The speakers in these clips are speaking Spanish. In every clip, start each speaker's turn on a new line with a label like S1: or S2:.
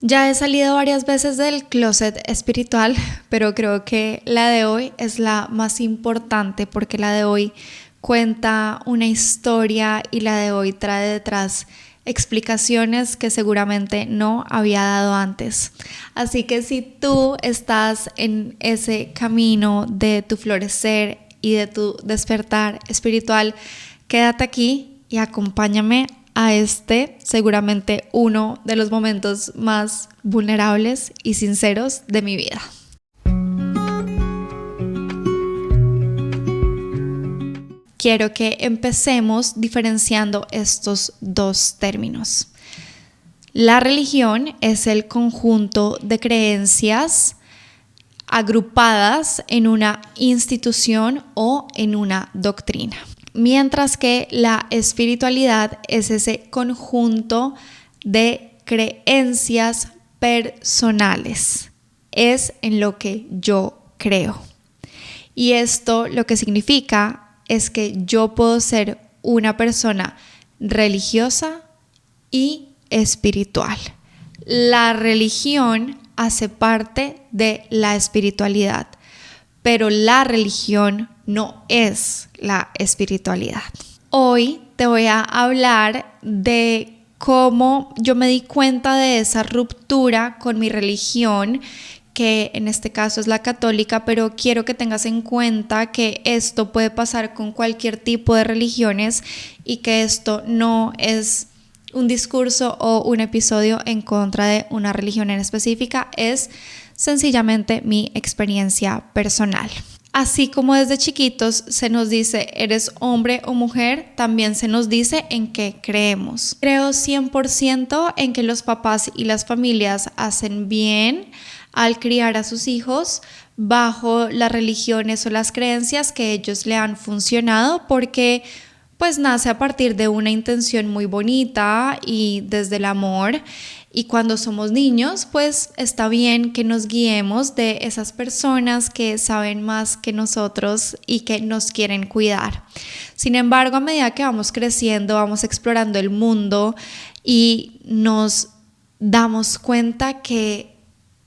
S1: Ya he salido varias veces del closet espiritual, pero creo que la de hoy es la más importante porque la de hoy cuenta una historia y la de hoy trae detrás explicaciones que seguramente no había dado antes. Así que si tú estás en ese camino de tu florecer y de tu despertar espiritual, quédate aquí y acompáñame a seguramente uno de los momentos más vulnerables y sinceros de mi vida. Quiero que empecemos diferenciando estos dos términos. La religión es el conjunto de creencias agrupadas en una institución o en una doctrina. Mientras que la espiritualidad es ese conjunto de creencias personales. Es en lo que yo creo. Y esto lo que significa es que yo puedo ser una persona religiosa y espiritual. La religión hace parte de la espiritualidad, pero la religión no es la espiritualidad. Hoy te voy a hablar de cómo yo me di cuenta de esa ruptura con mi religión, que en este caso es la católica, pero quiero que tengas en cuenta que esto puede pasar con cualquier tipo de religiones y que esto no es un discurso o un episodio en contra de una religión en específica, es sencillamente mi experiencia personal. Así como desde chiquitos se nos dice eres hombre o mujer, también se nos dice en qué creemos. Creo 100% en que los papás y las familias hacen bien al criar a sus hijos bajo las religiones o las creencias que ellos le han funcionado, porque pues nace a partir de una intención muy bonita y desde el amor. Y cuando somos niños, pues está bien que nos guiemos de esas personas que saben más que nosotros y que nos quieren cuidar. Sin embargo, a medida que vamos creciendo, vamos explorando el mundo y nos damos cuenta que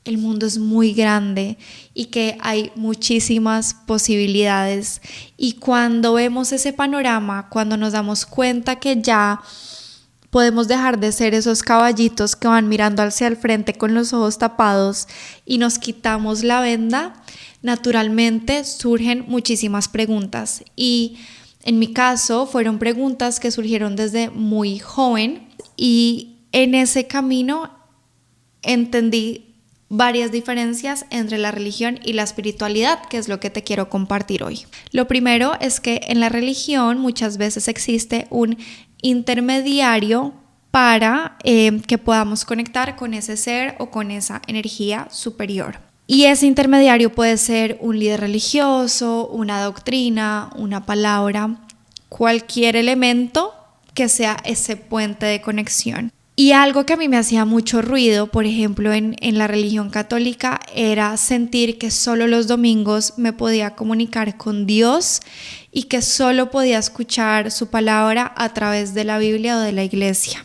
S1: el mundo es muy grande y que hay muchísimas posibilidades. Y cuando vemos ese panorama, cuando nos damos cuenta que ya podemos dejar de ser esos caballitos que van mirando hacia el frente con los ojos tapados y nos quitamos la venda, naturalmente surgen muchísimas preguntas. Y en mi caso fueron preguntas que surgieron desde muy joven y en ese camino entendí varias diferencias entre la religión y la espiritualidad, que es lo que te quiero compartir hoy. Lo primero es que en la religión muchas veces existe un intermediario para que podamos conectar con ese ser o con esa energía superior. Y ese intermediario puede ser un líder religioso, una doctrina, una palabra, cualquier elemento que sea ese puente de conexión. Y algo que a mí me hacía mucho ruido, por ejemplo, en la religión católica, era sentir que solo los domingos me podía comunicar con Dios y que solo podía escuchar su palabra a través de la Biblia o de la iglesia,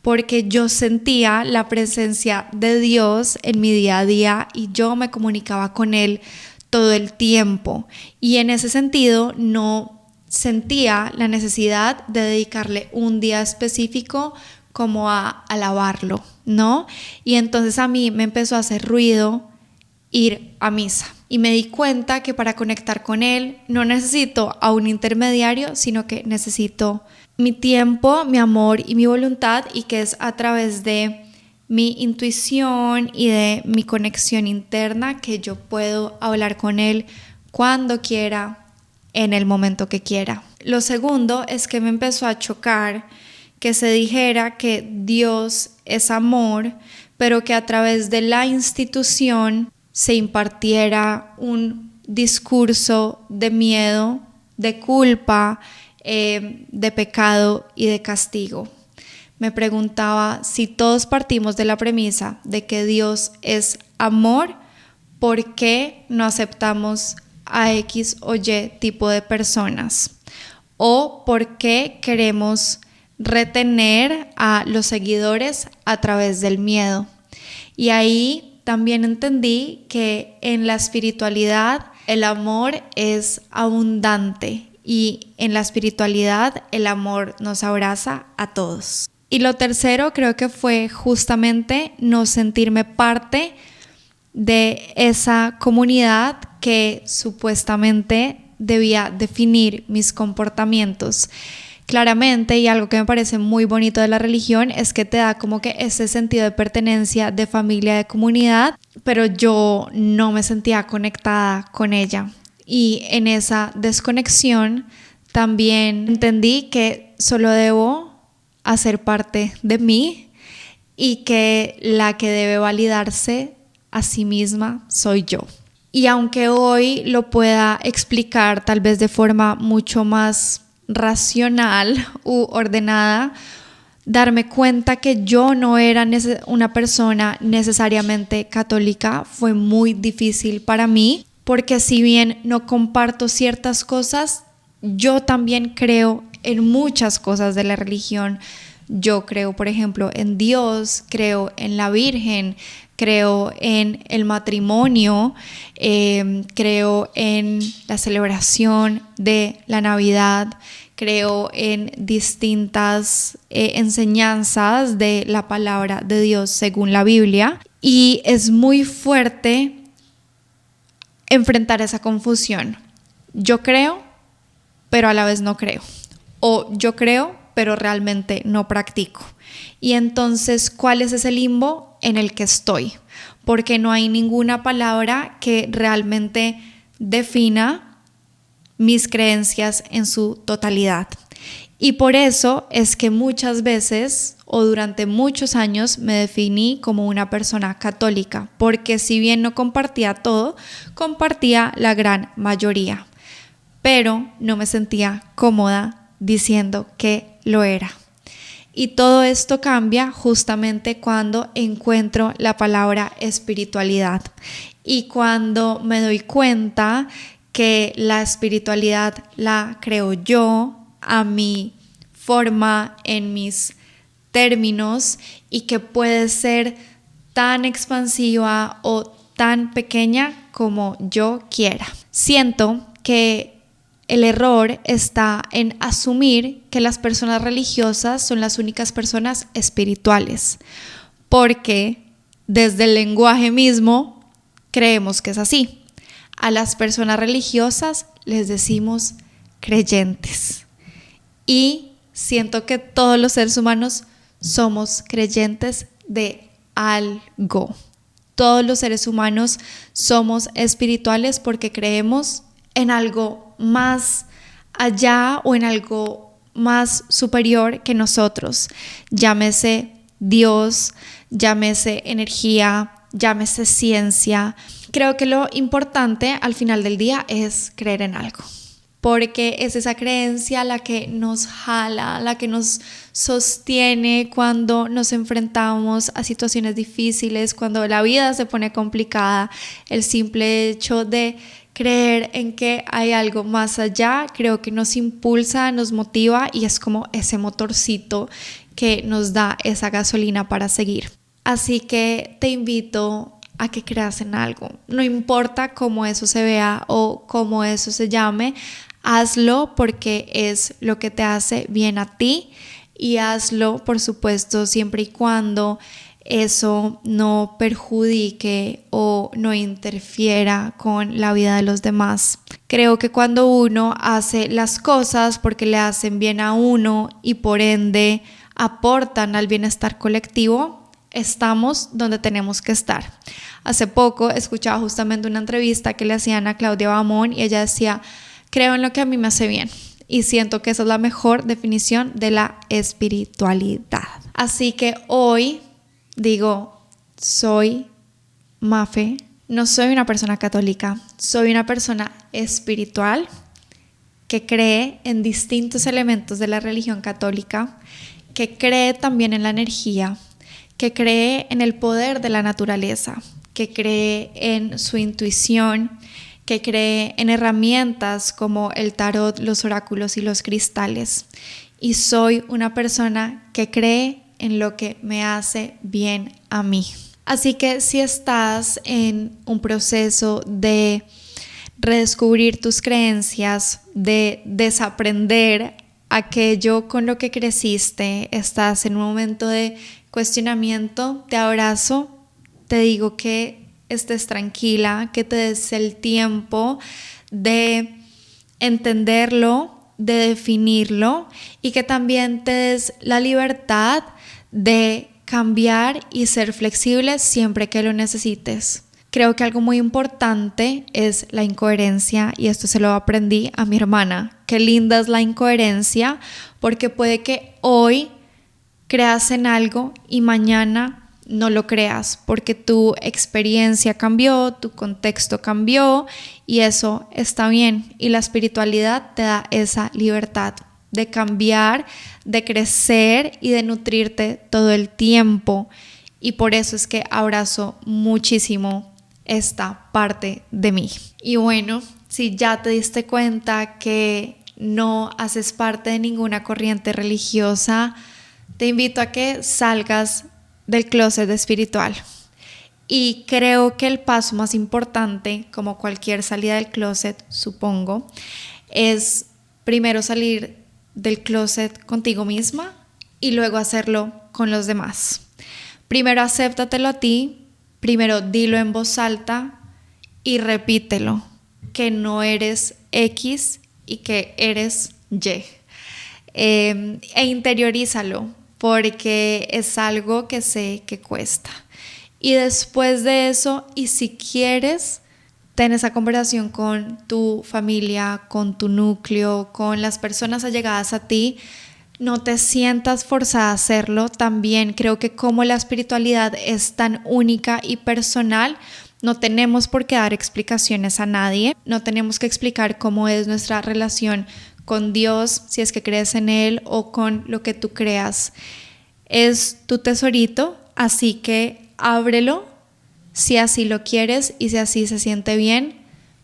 S1: porque yo sentía la presencia de Dios en mi día a día y yo me comunicaba con Él todo el tiempo. Y en ese sentido no sentía la necesidad de dedicarle un día específico como a alabarlo, ¿no? Y entonces a mí me empezó a hacer ruido ir a misa. Y me di cuenta que para conectar con Él no necesito a un intermediario, sino que necesito mi tiempo, mi amor y mi voluntad, y que es a través de mi intuición y de mi conexión interna que yo puedo hablar con Él cuando quiera, en el momento que quiera. Lo segundo es que me empezó a chocar que se dijera que Dios es amor, pero que a través de la institución se impartiera un discurso de miedo, de culpa, de pecado y de castigo. Me preguntaba, si todos partimos de la premisa de que Dios es amor, ¿por qué no aceptamos a X o Y tipo de personas? ¿O por qué queremos retener a los seguidores a través del miedo? Y ahí también entendí que en la espiritualidad el amor es abundante y en la espiritualidad el amor nos abraza a todos. Y lo tercero creo que fue justamente no sentirme parte de esa comunidad que supuestamente debía definir mis comportamientos. Claramente, y algo que me parece muy bonito de la religión es que te da como que ese sentido de pertenencia, de familia, de comunidad, pero yo no me sentía conectada con ella. Y en esa desconexión también entendí que solo debo hacer parte de mí y que la que debe validarse a sí misma soy yo. Y aunque hoy lo pueda explicar tal vez de forma mucho más racional u ordenada, darme cuenta que yo no era una persona necesariamente católica fue muy difícil para mí, porque si bien no comparto ciertas cosas, yo también creo en muchas cosas de la religión. Yo creo, por ejemplo, en Dios, creo en la Virgen, creo en el matrimonio, creo en la celebración de la Navidad, creo en distintas enseñanzas de la palabra de Dios según la Biblia. Y es muy fuerte enfrentar esa confusión. Yo creo, pero a la vez no creo. O yo creo, pero realmente no practico. Y entonces, ¿cuál es ese limbo en el que estoy? Porque no hay ninguna palabra que realmente defina mis creencias en su totalidad. Y por eso es que muchas veces o durante muchos años me definí como una persona católica, porque si bien no compartía todo, compartía la gran mayoría, pero no me sentía cómoda diciendo que lo era. Y todo esto cambia justamente cuando encuentro la palabra espiritualidad y cuando me doy cuenta que la espiritualidad la creo yo a mi forma, en mis términos, y que puede ser tan expansiva o tan pequeña como yo quiera. Siento que el error está en asumir que las personas religiosas son las únicas personas espirituales, porque desde el lenguaje mismo creemos que es así. A las personas religiosas les decimos creyentes. Y siento que todos los seres humanos somos creyentes de algo. Todos los seres humanos somos espirituales porque creemos en algo más allá o en algo más superior que nosotros. Llámese Dios, llámese energía, llámese ciencia. Creo que lo importante al final del día es creer en algo, porque es esa creencia la que nos jala, la que nos sostiene cuando nos enfrentamos a situaciones difíciles, cuando la vida se pone complicada. El simple hecho de creer en que hay algo más allá, creo que nos impulsa, nos motiva y es como ese motorcito que nos da esa gasolina para seguir. Así que te invito a que creas en algo. No importa cómo eso se vea o cómo eso se llame, hazlo porque es lo que te hace bien a ti, y hazlo, por supuesto, siempre y cuando eso no perjudique o no interfiera con la vida de los demás. Creo que cuando uno hace las cosas porque le hacen bien a uno y por ende aportan al bienestar colectivo, estamos donde tenemos que estar. Hace poco escuchaba justamente una entrevista que le hacían a Claudia Bamón y ella decía: creo en lo que a mí me hace bien. Y siento que esa es la mejor definición de la espiritualidad. Así que hoy digo, soy Mafe, no soy una persona católica, soy una persona espiritual que cree en distintos elementos de la religión católica, que cree también en la energía, que cree en el poder de la naturaleza, que cree en su intuición, que cree en herramientas como el tarot, los oráculos y los cristales. Y soy una persona que cree en lo que me hace bien a mí. Así que si estás en un proceso de redescubrir tus creencias, de desaprender aquello con lo que creciste, estás en un momento de cuestionamiento, te abrazo, te digo que estés tranquila, que te des el tiempo de entenderlo, de definirlo y que también te des la libertad de cambiar y ser flexible siempre que lo necesites. Creo que algo muy importante es la incoherencia y esto se lo aprendí a mi hermana. Qué linda es la incoherencia porque puede que hoy creas en algo y mañana no lo creas porque tu experiencia cambió, tu contexto cambió y eso está bien. Y la espiritualidad te da esa libertad de cambiar, de crecer y de nutrirte todo el tiempo. Y por eso es que abrazo muchísimo esta parte de mí. Y bueno, si ya te diste cuenta que no haces parte de ninguna corriente religiosa, te invito a que salgas del closet espiritual. Y creo que el paso más importante, como cualquier salida del closet, supongo, es primero salir del closet contigo misma y luego hacerlo con los demás. Primero acéptatelo a ti, primero dilo en voz alta y repítelo, que no eres X y que eres Y. E interiorízalo porque es algo que sé que cuesta. Y después de eso, y si quieres, ten esa conversación con tu familia, con tu núcleo, con las personas allegadas a ti. No te sientas forzada a hacerlo. También creo que como la espiritualidad es tan única y personal, no tenemos por qué dar explicaciones a nadie. No tenemos que explicar cómo es nuestra relación con Dios, si es que crees en Él o con lo que tú creas. Es tu tesorito, así que ábrelo si así lo quieres y si así se siente bien,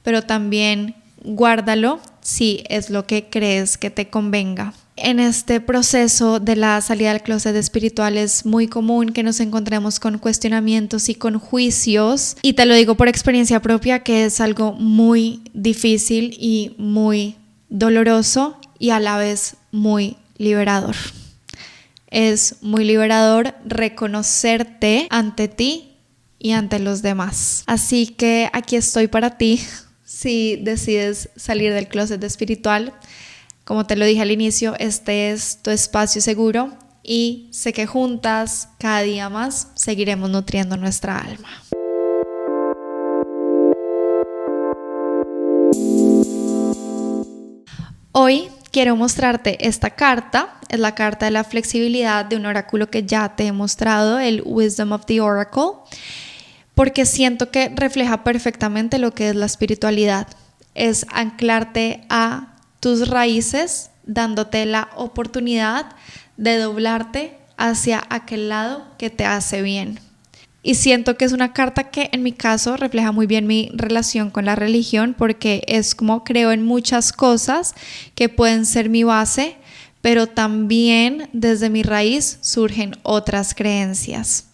S1: pero también guárdalo si es lo que crees que te convenga. En este proceso de la salida del closet espiritual es muy común que nos encontremos con cuestionamientos y con juicios, y te lo digo por experiencia propia que es algo muy difícil y muy doloroso y a la vez muy liberador. Es muy liberador reconocerte ante ti y ante los demás. Así que aquí estoy para ti si decides salir del closet espiritual. Como te lo dije al inicio, este es tu espacio seguro y sé que juntas, cada día más, seguiremos nutriendo nuestra alma. Hoy quiero mostrarte esta carta. Es la carta de la flexibilidad de un oráculo que ya te he mostrado, el Wisdom of the Oracle, porque siento que refleja perfectamente lo que es la espiritualidad. Es anclarte a tus raíces, dándote la oportunidad de doblarte hacia aquel lado que te hace bien. Y siento que es una carta que en mi caso refleja muy bien mi relación con la religión, porque es como creo en muchas cosas que pueden ser mi base, pero también desde mi raíz surgen otras creencias.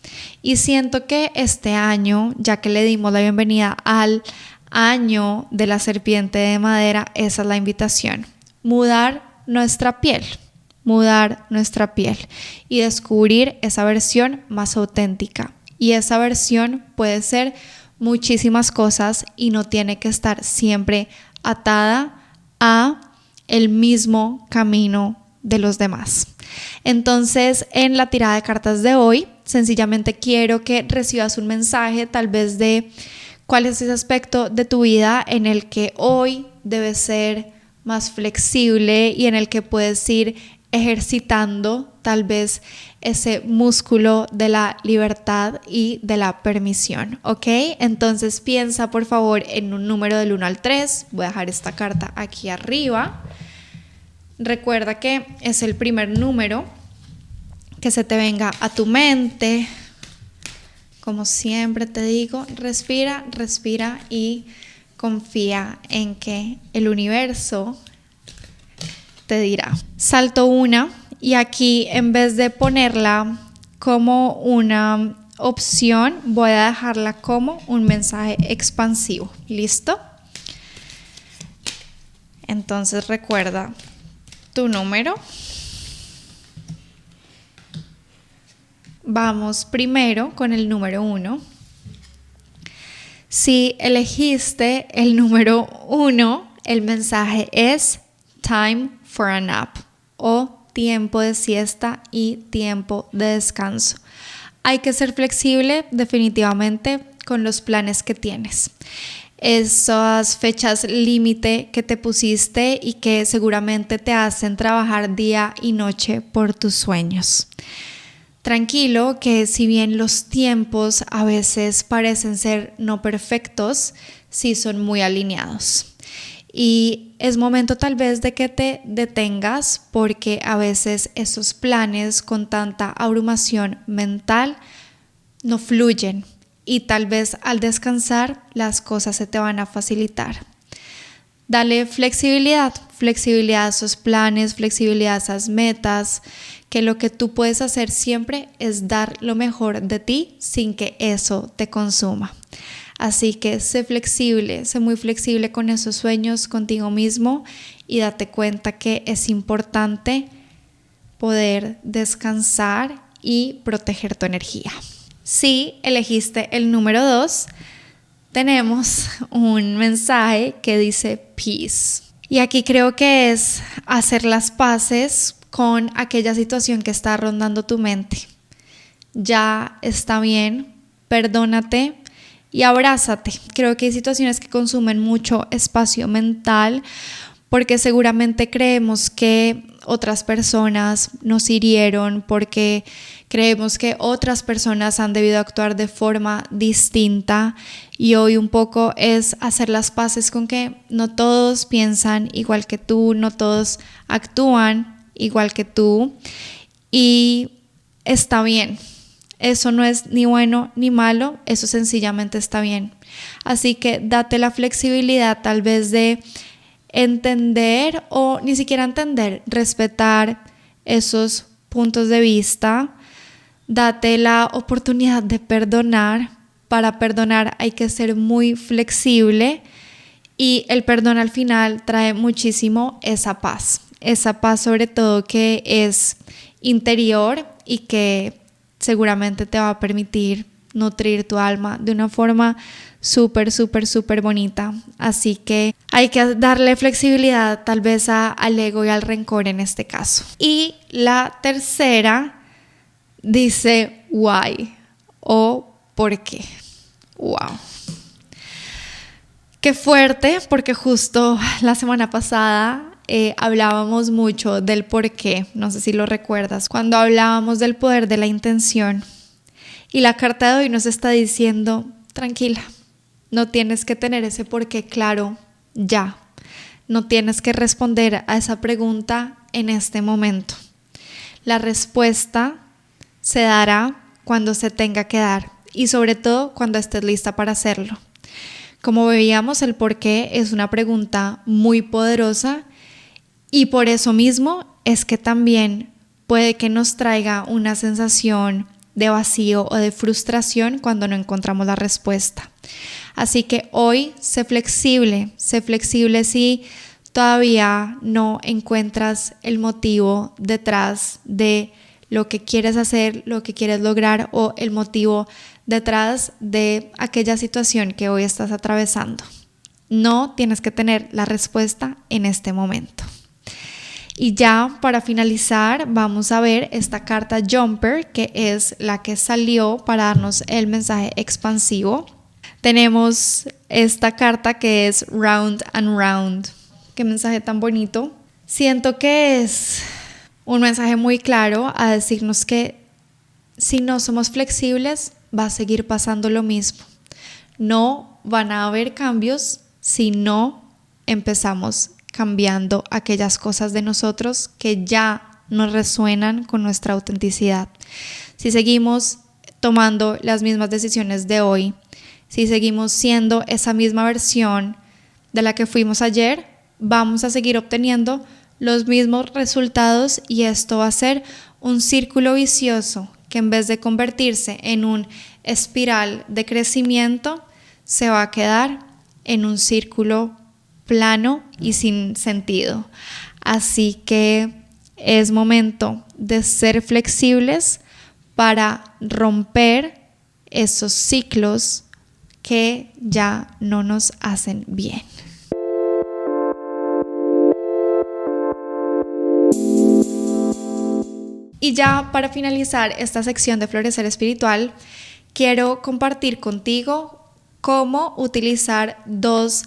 S1: Y siento que este año, ya que le dimos la bienvenida al año de la serpiente de madera, esa es la invitación. Mudar nuestra piel y descubrir esa versión más auténtica. Y esa versión puede ser muchísimas cosas y no tiene que estar siempre atada a el mismo camino de los demás. Entonces, en la tirada de cartas de hoy, sencillamente quiero que recibas un mensaje tal vez de cuál es ese aspecto de tu vida en el que hoy debes ser más flexible y en el que puedes ir ejercitando tal vez ese músculo de la libertad y de la permisión, ¿ok? Entonces piensa por favor en un número del 1 al 3. Voy a dejar esta carta aquí arriba. Recuerda que es el primer número que se te venga a tu mente. Como siempre te digo, respira y confía en que el universo te dirá. Salto 1 y aquí en vez de ponerla como una opción voy a dejarla como un mensaje expansivo. ¿Listo? Entonces recuerda tu número. Vamos primero con el número 1. Si elegiste el número 1, el mensaje es time for a nap o tiempo de siesta y tiempo de descanso. Hay que ser flexible definitivamente con los planes que tienes. Esas fechas límite que te pusiste y que seguramente te hacen trabajar día y noche por tus sueños. Tranquilo que si bien los tiempos a veces parecen ser no perfectos, sí son muy alineados. Y es momento tal vez de que te detengas porque a veces esos planes con tanta abrumación mental no fluyen y tal vez al descansar las cosas se te van a facilitar. Dale flexibilidad a esos planes, flexibilidad a esas metas, que lo que tú puedes hacer siempre es dar lo mejor de ti sin que eso te consuma. Así que sé muy flexible con esos sueños contigo mismo y date cuenta que es importante poder descansar y proteger tu energía. Si elegiste el número 2, tenemos un mensaje que dice peace. Y aquí creo que es hacer las paces con aquella situación que está rondando tu mente. Ya está bien, perdónate y abrázate. Creo que hay situaciones que consumen mucho espacio mental porque seguramente creemos que otras personas nos hirieron, porque creemos que otras personas han debido actuar de forma distinta y hoy un poco es hacer las paces con que no todos piensan igual que tú, no todos actúan igual que tú y está bien. Eso no es ni bueno ni malo, eso sencillamente está bien. Así que date la flexibilidad tal vez de entender o ni siquiera entender, respetar esos puntos de vista. Date la oportunidad de perdonar. Para perdonar hay que ser muy flexible y el perdón al final trae muchísimo esa paz sobre todo que es interior y que seguramente te va a permitir nutrir tu alma de una forma súper bonita. Así que hay que darle flexibilidad tal vez al ego y al rencor en este caso. Y la tercera dice why o por qué. Wow. Qué fuerte, porque justo la semana pasada hablábamos mucho del por qué. No sé si lo recuerdas, cuando hablábamos del poder de la intención. Y la carta de hoy nos está diciendo, tranquila, no tienes que tener ese por qué claro ya. No tienes que responder a esa pregunta en este momento. La respuesta se dará cuando se tenga que dar y sobre todo cuando estés lista para hacerlo. Como veíamos, el por qué es una pregunta muy poderosa y por eso mismo es que también puede que nos traiga una sensación de vacío o de frustración cuando no encontramos la respuesta. Así que hoy sé flexible si todavía no encuentras el motivo detrás de lo que quieres hacer, lo que quieres lograr o el motivo detrás de aquella situación que hoy estás atravesando. No tienes que tener la respuesta en este momento. Y ya para finalizar vamos a ver esta carta Jumper, que es la que salió para darnos el mensaje expansivo. Tenemos esta carta que es Round and Round. Qué mensaje tan bonito. Siento que es un mensaje muy claro a decirnos que si no somos flexibles va a seguir pasando lo mismo. No van a haber cambios si no empezamos cambiando aquellas cosas de nosotros que ya no resuenan con nuestra autenticidad. Si seguimos tomando las mismas decisiones de hoy, si seguimos siendo esa misma versión de la que fuimos ayer, vamos a seguir obteniendo los mismos resultados y esto va a ser un círculo vicioso que en vez de convertirse en un espiral de crecimiento, se va a quedar en un círculo plano y sin sentido. Así que es momento de ser flexibles para romper esos ciclos que ya no nos hacen bien. Y ya para finalizar esta sección de Florecer Espiritual, quiero compartir contigo cómo utilizar 2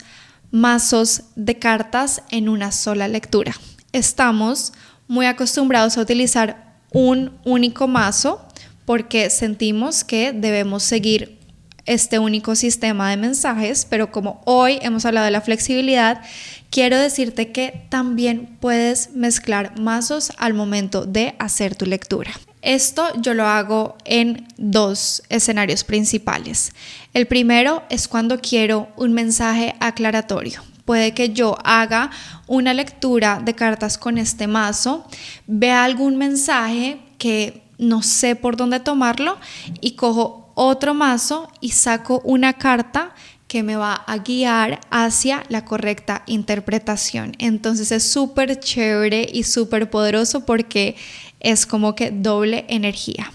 S1: mazos de cartas en una sola lectura. Estamos muy acostumbrados a utilizar un único mazo porque sentimos que debemos seguir este único sistema de mensajes, pero como hoy hemos hablado de la flexibilidad, quiero decirte que también puedes mezclar mazos al momento de hacer tu lectura. Esto yo lo hago en 2 escenarios principales. El primero es cuando quiero un mensaje aclaratorio. Puede que yo haga una lectura de cartas con este mazo, vea algún mensaje que no sé por dónde tomarlo y cojo otro mazo y saco una carta que me va a guiar hacia la correcta interpretación. Entonces es súper chévere y súper poderoso porque es como que doble energía.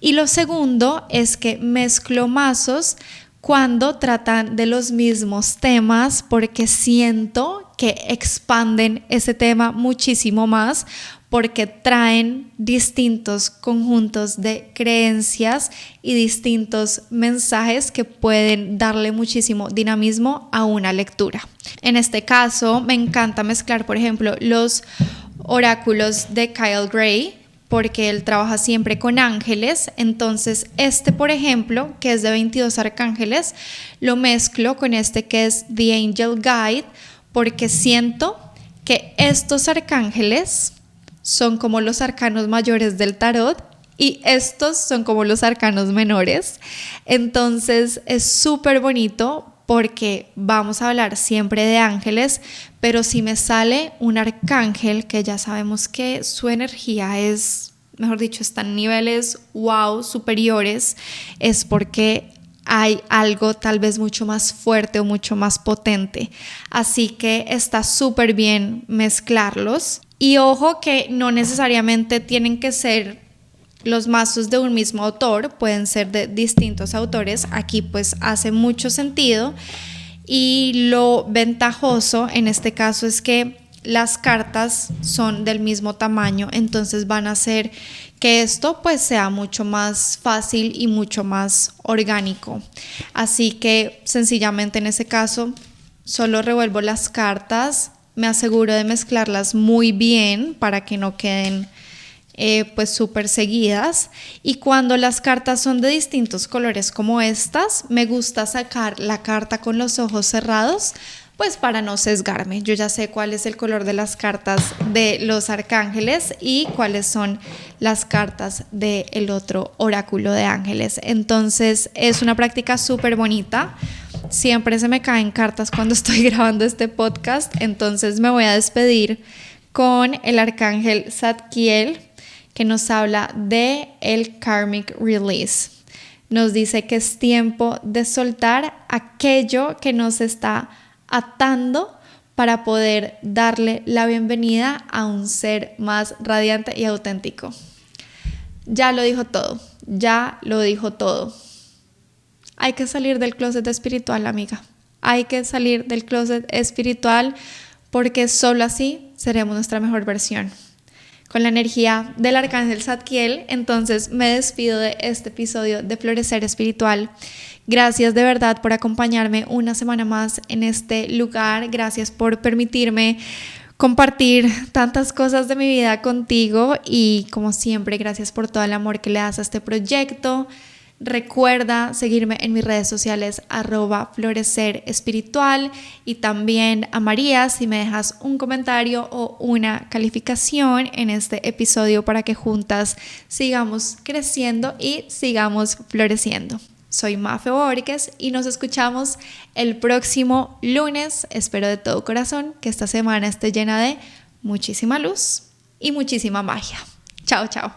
S1: Y lo segundo es que mezclo mazos cuando tratan de los mismos temas porque siento que expanden ese tema muchísimo más, porque traen distintos conjuntos de creencias y distintos mensajes que pueden darle muchísimo dinamismo a una lectura. En este caso, me encanta mezclar, por ejemplo, los oráculos de Kyle Gray, porque él trabaja siempre con ángeles. Entonces, por ejemplo, que es de 22 arcángeles, lo mezclo con que es The Angel Guide, porque siento que estos arcángeles son como los arcanos mayores del tarot y estos son como los arcanos menores. Entonces es súper bonito porque vamos a hablar siempre de ángeles, pero si me sale un arcángel que ya sabemos que su energía es, mejor dicho, está en niveles wow superiores, es porque hay algo tal vez mucho más fuerte o mucho más potente. Así que está súper bien mezclarlos. Y ojo que no necesariamente tienen que ser los mazos de un mismo autor, pueden ser de distintos autores. Aquí pues hace mucho sentido. Y lo ventajoso en este caso es que las cartas son del mismo tamaño, entonces van a hacer que esto pues sea mucho más fácil y mucho más orgánico. Así que sencillamente en ese caso solo revuelvo las cartas, me aseguro de mezclarlas muy bien para que no queden pues súper seguidas, y cuando las cartas son de distintos colores como estas, me gusta sacar la carta con los ojos cerrados pues para no sesgarme. Yo ya sé cuál es el color de las cartas de los arcángeles y cuáles son las cartas del otro oráculo de ángeles. Entonces es una práctica súper bonita. Siempre se me caen cartas cuando estoy grabando este podcast, entonces me voy a despedir con el arcángel Zadkiel, que nos habla de el Karmic Release. Nos dice que es tiempo de soltar aquello que nos está atando para poder darle la bienvenida a un ser más radiante y auténtico. Ya lo dijo todo, ya lo dijo todo. Hay que salir del closet espiritual, amiga. Hay que salir del closet espiritual porque solo así seremos nuestra mejor versión. Con la energía del arcángel Zadkiel, entonces me despido de este episodio de Florecer Espiritual. Gracias de verdad por acompañarme una semana más en este lugar. Gracias por permitirme compartir tantas cosas de mi vida contigo y como siempre, gracias por todo el amor que le das a este proyecto. Recuerda seguirme en mis redes sociales @florecerespiritual y también a María si me dejas un comentario o una calificación en este episodio para que juntas sigamos creciendo y sigamos floreciendo. Soy Mafe Borges y nos escuchamos el próximo lunes. Espero de todo corazón que esta semana esté llena de muchísima luz y muchísima magia. Chao, chao.